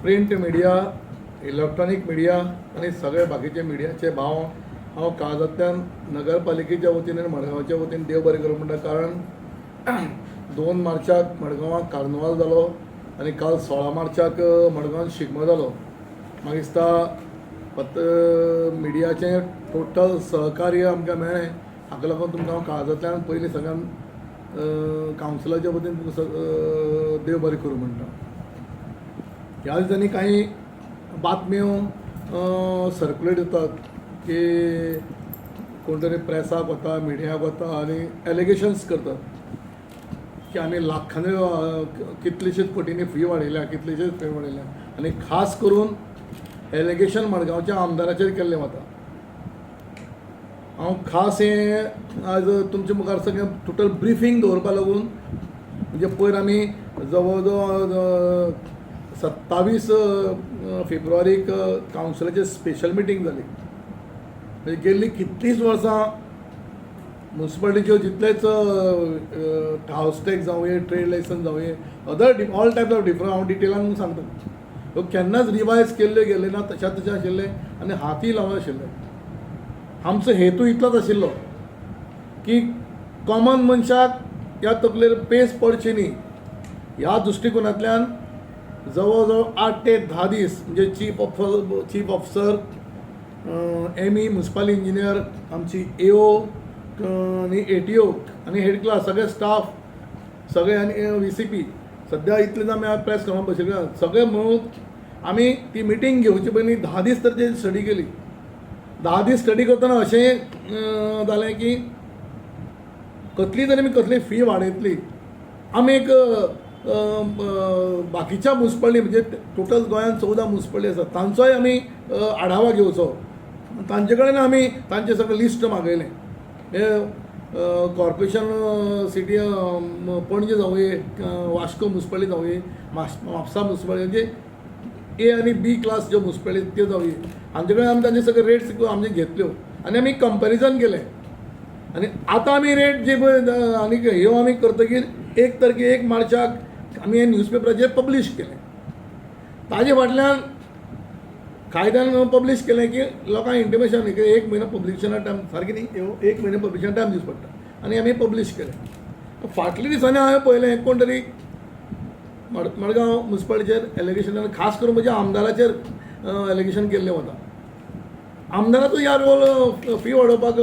Print media, electronic media आणि सगळे बाकीचे मिडियाचे भाव हांव काळजांतल्यान नगरपालिकेच्या वतीन आनी मडगांवच्या वतीन देव बरें करूं म्हणटा. कारण 2 मार्चाक मडगांवाक कार्निवाल जालो आनी काल 16 मार्चाक मडगांवांत शिगमो जालो. म्हाका दिसता फक्त मिडियाचें टोटल सहकार्य आमकां मेळ्ळें. हाका लागून तुमकां हांव काळजांतल्यान पयलीं सगळ्यान कावन्सिलाच्या वतीन तुमकां देव बरें करूं म्हणटा. ह्या दिसांनी काही बातम्यो सर्क्युलेट जातात की कोण तरी प्रेसाक वता, मिडियाक वता आनी एलिगेशन्स करतात की आमी लाखांनी कितलेशेच कोटींनी फी वाडयल्या, कितलेशेच फी वाडयल्या. आनी खास करून एलिगेशन मडगांवच्या आमदाराचेर केल्लें वता. हांव खास हें आज तुमच्या मुखार सगळें टोटल ब्रिफींग दवरपा लागून म्हणजे पयर आमी जवळ जवळ 27 फेब्रुवारीक कावन्सिलाची स्पेशल मिटींग जाली. म्हणजे गेल्ली कितलींच वर्सां म्युन्सिपालिटीच्यो जितलेच हावस टॅक्स जावं, ट्रेड लायसन्स जावं, other all types of different हांव डिटेलान सांगता. ह्यो केन्नाच रिवायज केल्ले गेले ना, तशा तशें आशिल्ले आनी हातीय लावन आशिल्ले. आमचो हेतू इतलोच आशिल्लो की कॉमन मनशाक ह्या तकलेर पेस पडची न्ही. ह्या दृश्टिकोनांतल्यान जवळ जवळ 8 ते 10 दीस म्हणजे chief officer, ME municipal engineer, आमची AO आनी ATO आनी हेड क्लास सगळे स्टाफ सगळे आनी VCP सद्या इतले आमी प्रेस कॉन्फरन्स बसयल्या. सगळे मेळून आमी ती मिटींग घेवचे पयलीं 10 दीस तर तेजी स्टडी केली. 10 दीस स्टडी करतना अशें जालें की कसली तरी आमी कसली फी वाडयतली. आमी एक बाकीच्या म्युन्सिपालिटी म्हणजे टोटल गोंयांत 14 म्युन्सिपालिटी आसात तांचोय आमी आढावा घेवचो. तांचे कडेन आमी तांचें सगळें लिस्ट मागयलें. हे कॉर्पोरेशन सिटी पणजे जावं, वास्को म्युन्सिपालिटी जावं, म्हापसा म्युन्सिपालिटी म्हणजे A आनी B क्लास ज्यो म्युन्सिपालिटी त्यो जावं, हांचे कडेन आमी तांचे सगळे रेट्स आमचे घेतल्यो आनी आमी कंपेरिजन केलें. आनी आतां आमी रेट जे पळय आनी ह्यो आमी करतकीर 1 तारखेक 1 मार्चाक आमी हे न्यूजपेपराचेर पब्लीश केलें. ताजे फाटल्यान कायद्यान पब्लीश केलें की लोकांक इंटिमेशन की 1 म्हयनो पब्लिकेशना टायम सारकी न्ही, 1 म्हयनो पब्लिकेशना टायम दिवचो पडटा आनी आमी पब्लीश केलें. फाटल्या दिसांनी हांवें पळयलें कोण तरी मडगांव म्युन्सिपालिटीचेर एलिगेशन खास करून म्हणजे आमदाराचेर एलिगेशन केल्लें वता. आमदाराचो ह्या रोल फी वाडोवपाक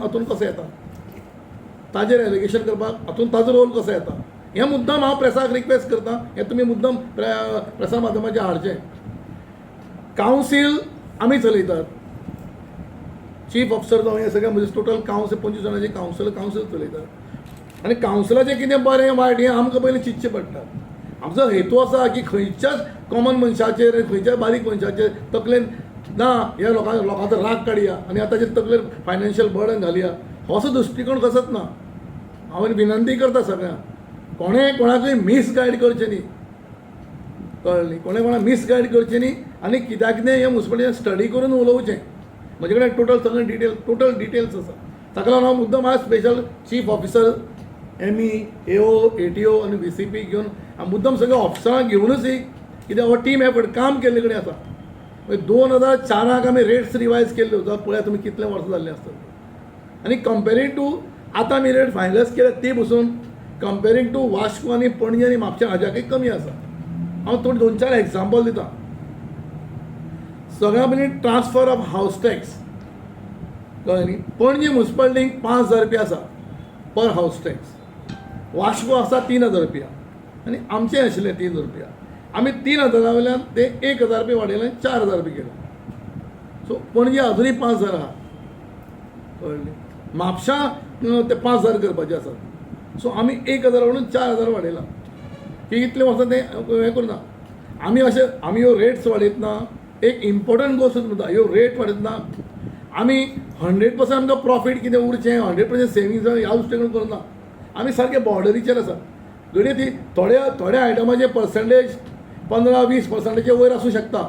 हातून कसो येता, ताजेर एलिगेशन करपाक हातून ताजो रोल कसो येता, हें मुद्दाम हांव प्रेसाक रिक्वेस्ट करता. हें तुमी मुद्दाम प्रसार माध्यमाचेर हाडचें. कावन्सील आमी चलयतात, चीफ ऑफिसर जावं हे सगळें म्हणजे टोटल 25 जाणांची कावन्सील चलयतात. आनी कावन्सिलाचें कितें बरें वायट हें आमकां पयलीं चिंतचें पडटा. आमचो हेतू आसा की खंयच्याच कॉमन मनशाचेर, खंयच्याच बारीक मनशाचेर तकलेन ना ह्या लोकांचो राग काडया आनी आतांचे तकलेर फायनान्शियल बर्डन घालया, हो असो दृश्टिकोन कसोच ना. हांव विनंती करता सगळ्यांक, कोणाकूय मिसगायड करचें न्ही, कळ्ळें, कोणाक मिसगायड करचें न्ही. आनी कित्याक कितें हें म्युन्सिपालिटीन स्टडी करून उलोवचें. म्हजे कडेन टोटल सगळें टोटल डिटेल्स आसा. ताका लागून हांव मुद्दम आज special chief officer, ME, AO, ATO आनी VCP घेवन मुद्दम सगळ्या ऑफिसरांक घेवनूच कित्याक हो टीम एफर्ट काम केल्ले कडेन आसा. 2004 आमी रेट्स रिवायज केल्ल्यो जाल्यार पळयात तुमी कितले वर्सां जाल्लीं आसतात. आनी कंपेरींग टू आतां आमी रेट फायनलायज केल्यात ती पसून कंपेरींग टू वास्को आनी पणजे आनी म्हापशा हाज्याकय कमी आसा. हांव 2-4 एग्जांपल दितां. सगळ्या पयलीं ट्रान्सफर ऑफ हावस टॅक्स, कळ्ळें न्ही. पणजे म्युन्सिपालिटीक 5,000 रुपया आसा पर हावस टॅक्स, वास्को आसा 3,000 रुपया आनी आमचें आशिल्लें 3,000 रुपया. आमी 3,000 वयल्यान ते 1,000 रुपया वाडयलें, 4,000 रुपया केलें. सो पणजे अजुनूय 5,000 आहा, कळ्ळें. म्हापशा ते 5,000 करपाचे आसात. सो आमी 1,000 वरून 4,000 वाडयला की इतले वर्सां ते हें करना. आमी ह्यो रेट्स वाडयतना एक इम्पॉर्टंट गोश्ट म्हणटा, ह्यो रेट वाडयतना आमी 100% आमकां प्रॉफीट कितें उरचें, 100% सेविंग्स ह्या दृश्टीकोन करना. आमी सारके बॉर्डरीचेर आसा. घडये ती थोड्या आयटमाचे पर्संटेज 15-20% वयर आसूं शकता,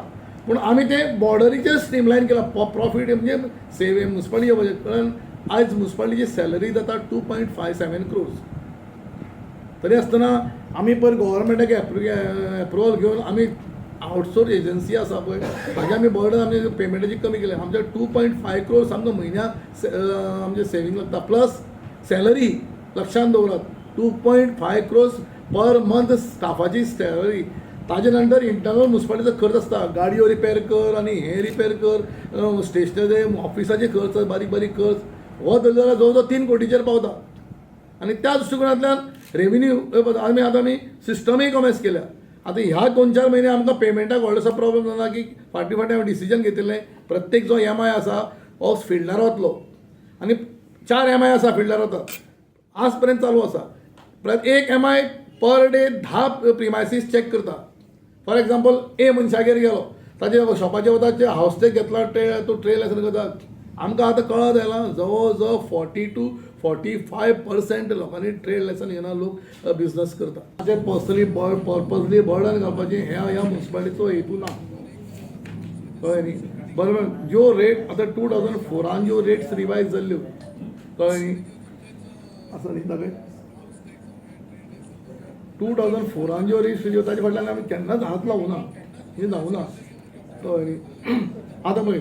पूण आमी ते बॉर्डरीचेर स्ट्रीमलायन केला. प्रॉफीट म्हणजे सेविंग म्युन्सिपालिटी कारण आज म्युन्सिपालिटीची सॅलरी जाता 2.57 crores. तरी आसतना आमी पयर गव्हर्मेंटाक एप्रुवल घेवन आमी आउटसोर्स एजन्सी आसा पळय हाजे आमी बर्डन आमी पेमेंटाची कमी केले. आमचे 2.5 crores आमकां म्हयन्याक आमचे सेविंग लागता प्लस सॅलरी लक्षांत दवरात 2.5 crores पर मंथ स्टाफाची सॅलरी. ताजे नंतर इंटरनल म्युनिसिपालिटीचो खर्च आसता, गाडयो रिपेर कर आनी हे रिपेर कर, स्टेशनरी ऑफिसाचे खर्च, बारीक बारीक खर्च, हो धरलो जाल्यार जवळ जवळ 3 कोटीचेर पावता. आनी त्या दृश्टिकोनांतल्यान रेव्हेन्यू आमी सिस्टमूय कमेस केल्या. आतां ह्या 2-4 म्हयने आमकां पेमेंटाक व्हडलोसो प्रॉब्लेम जाना की फाटीं हांवें डिसिजन घेतिल्लें प्रत्येक जो EMI आसा हो फिल्डार वतलो आनी 4 EMI आसा फिल्डार वता आज पर्यंत चालू आसा. एक EMI per day 10 premises check करता. फॉर एग्जाम्पल मनशागेर गेलो ताजे शॉपाचे वता ते हावस टॅक्स घेतला तो ट्रेल लायसन करता. आमकां आतां कळत आयलां जवळ जवळ 40 to 45% लोकांनी ट्रेड लायसन घेना लोक बिझनेस करता. ताचे पर्सनली बर्डन घालपाचें ह्या म्युनिसिपालिटीचो हेतू ना. कळ्ळें न्ही. बरोबर ज्यो रेट आतां 2004 ज्यो रेट्स रिवायज जाल्ल्यो कळ्ळें न्ही आसा न्ही ताका 2004 ज्यो रेट्स ज्यो ताजे फाटल्यान आमी केन्नाच हात लावूं ना हें जावूं ना. कळ्ळें न्ही. आतां पळय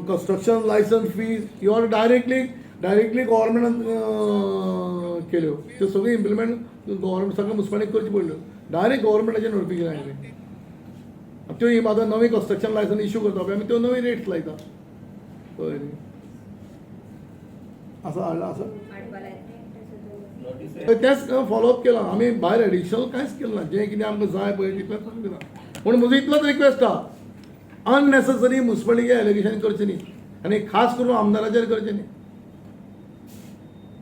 कंस्ट्रक्शन लायसन्स फीज ह्यो डायरेक्टली गव्हर्मेंटान केल्यो त्यो सगळ्यो इम्प्लिमेंट गव्हर्मेंट सगळ्यो म्युनिसिपालिटीक करच्यो पडल्यो. डायरेक्ट गव्हर्मेंटाचे नोटिफिकेशन आयलें. त्यो आतां नवी कंस्ट्रक्शन लायसन्स इश्यू करता पळय आमी त्यो नवी रेट्स लायता. कळ्ळें न्ही. आसा तेच फॉलोअप केलां आमी. भायर एडिशनल कांयच केलें ना. जें कितें आमकां जाय पळय तितलेंच आमी दिलां. पूण म्हजो इतलोच रिक्वेस्ट आहा अननेसेसरी म्युनिसिपालिटीचे एलिगेशन करचें न्ही आनी खास करून आमदाराचेर करचें न्ही.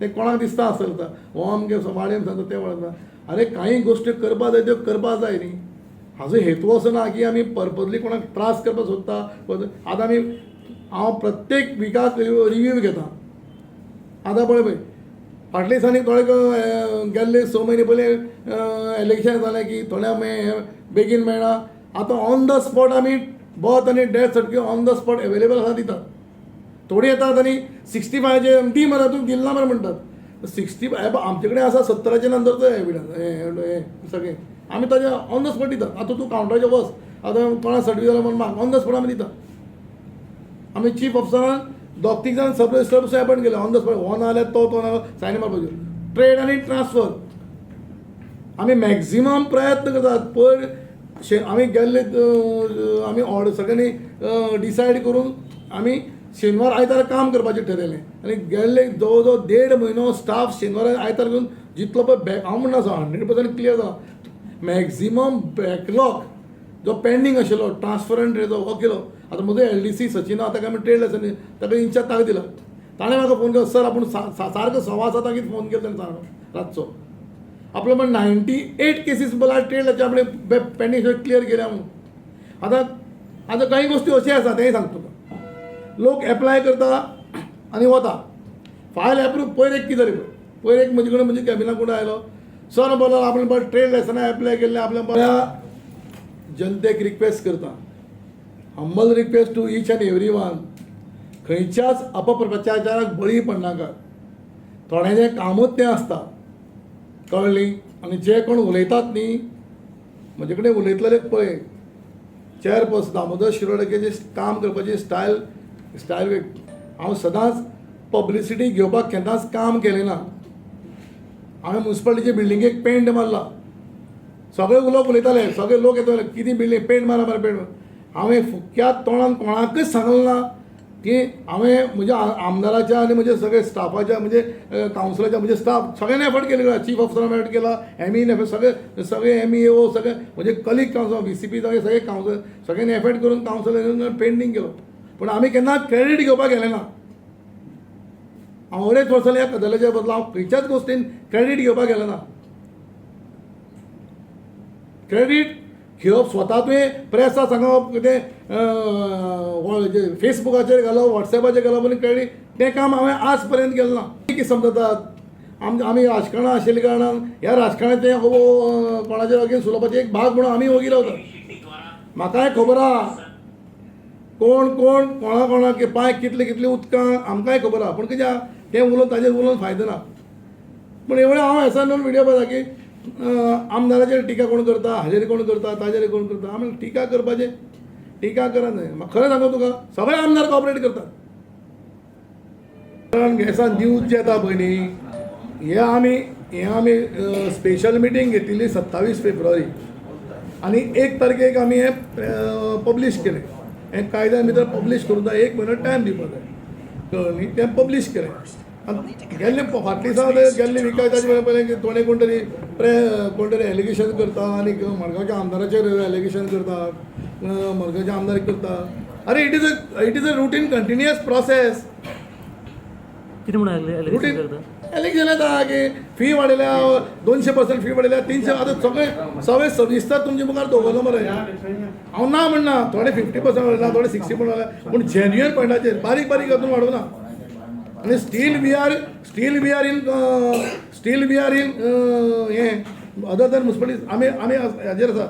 ते कोणाक दिसता आसता हो आमगे वाडेन सांगता ते वळखना. अरे कांय गोश्टी करपा जाय त्यो करपा जाय न्ही. हाजो हेतू असो ना की आमी पर्पजली कोणाक त्रास करपाक सोदता. आतां हांव प्रत्येक विकाक रिव्यू घेता. आतां पळय फाटल्या दिसांनी थोडे गेल्ले 6 म्हयने पयलीं इलेक्शन जालें की थोड्या बेगीन मेळना. आतां ऑन द स्पॉट आमी बर्थ आनी death certificate on the spot available आसा दितात. थोडी येतात आनी 65 दी मरे तूं दिलना मरे म्हणटात. 65 आमचे कडेन आसा 70च्या नंतरचो एविडन्स हे सगळें आमी ताजे ऑन द स्पॉट दितात. आतां तूं कावंटराचेर वच आतां कोणाक सर्टिफिकेट जाल्यार म्हणून म्हाका ऑन द स्पॉट आमी दिता. आमी चीफ ऑफिसरान 2-3 जाण सब रजिस्टर एपॉयंट केले ऑन द स्पॉट. हो ना जाल्यार तो ना सायन मारपाच्यो. ट्रेड आनी ट्रान्सफर आमी मॅक्झिमम प्रयत्न करतात. पयर आमी गेल्ले आमी ऑर्डर सगळ्यांनी डिसायड करून आमी शेनवार आयतार काम करपाचें थारायलें आनी गेल्ले जवळ जवळ 1.5 म्हयनो स्टाफ शेनवार आयतार घेवन जितलो पळय हांव म्हणना 100% क्लियर जाला. मॅक्झिमम बॅकलॉग जो पेंडींग आशिल्लो ट्रान्सफर आनी ट्रेडो हो केलो. आतां म्हजो LDC सचिन ताका आमी ट्रेड लायसन ताका इंचार्ज ताका दिला. ताणें म्हाका फोन केलो सर आपूण सारको 7:15 फोन केलो ताणें सांगलो रातचो आपलो पण 98 केसीस बोला ट्रेड लायचे आपणे पेंडींग क्लियर केल्या म्हणून. आतां काही गोश्टी अशें आसा तेंय सांगता तुका. लोक एप्लाय करता आनी वता फायल एप्रूव. पयर एक कितें जालें पयर एक म्हजे कडेन म्हणजे कॅबिना कडेन आयलो सर बोलो आपणे ट्रेड लायसना एप्लाय केल्लें आपल्या जनतेक रिक्वेस्ट करता humble request to each and every one खंयच्याच अपप्रचाराक बळी पडनाका. थोड्यांचें कामूच तें आसता कळ्ळें. आनी जे कोण उलयतात न्ही म्हजे कडेन उलयतले पळय चेअरपर्सन दामोदर शिरोडकेचे काम करपाची स्टायल हांव सदांच पब्लिसिटी घेवपाक केन्नाच काम केलें ना. हांवें म्युनिसिपालिटीचे बिल्डिंगेक पेंट मारला. सगळे लोक उलयताले सगळे लोक येताले कितें बिल्डींग पेंट मारा मरे पेंट. हांवें फुक्या तोंडान कोणाकच सांगलें ना की हांवें म्हज्या आमदाराच्या आनी म्हज्या सगळे स्टाफाच्या म्हणजे कावन्सिलाच्या म्हणजे स्टाफ सगळ्यांनी एफर्ट केले. चीफ ऑफिसरान एफर्ट केला MEन सगळे MEO सगळे म्हणजे कलीग कावन्सिलर VCP सगळे कावन्सिलर सगळ्यांनी एफर्ट करून कावन्सिलर पेंटींग केलो. पूण आमी केन्ना क्रेडीट घेवपाक गेले ना. हांव अडेच वर्सां ह्या कदलाच्या बदला हांव खंयच्याच गोश्टीन क्रेडीट घेवपाक गेलो ना. क्रेडीट घेवप स्वता तुवें प्रेसा सांगप कितें फेसबुकाचेर घालप वॉट्सॅपाचेर घालप आनी क्रेडीट तें काम हांवें आज पर्यंत केलें ना. कितें समजतात आमी राजकारणां आशिल्ल्या कारणान ह्या राजकारणाचें कोणाचेर अगेन्स्ट उलोवपाचें एक भाग म्हणून आमी वोगी रावतात. म्हाकाय खबर आहा कोण कोणाक पांय कितले उदकां आमकांय खबर आहा. पूण कित्याक तें उलोवन ताजेर उलोवन फायदो ना. पूण एवढे हांव एसान व्हिडियो पळयता की आमदाराचेर टिका कोण करता, हाजेर कोण करता, ताजेर कोण करता. आमी टिका करपाचें टिका करत न्हय. म्हाका खरें सांगू तुका, सगळे आमदार कॉपरेट करतात. कारण गॅसा न्यूज जे येता पळय न्ही, हे आमी स्पेशल मिटींग घेतिल्ली 27 फेब्रुवारी आनी 1 तारखेक आमी हें पब्लीश केलें. हें कायद्या भितर पब्लीश करूं जाय, 1 म्हयनो टायम दिवपाक जाय, कळ्ळें न्ही. तें पब्लीश केलें. आनी गेल्ले फाटल्या दिसा गेल्ले विकाय ताजे पयलें की कोणी कोण तरी एलिगेशन करता आनी मडगांवच्या आमदाराचेर एलिगेशन करता, मडगांवच्या आमदार करता. अरे it is a routine continuous process. किती म्हणून रुटीन एलिगेशन येता की फी वाडयल्या, 200% फी वाडयल्या, 300. आतां सगळे सविस्तर तुमचे मुखार दवरलो मरे. हांव ना म्हणना, थोडे 50% वाडयला, थोडे 60% वाडयला, पूण जेन्युअन पॉयंटाचेर बारीक बारीक हातून वाडोवना. आनी स्टील वी आर इन हे अदर दॅन मुन्सिपालिटीज आमी हाजेर आसा.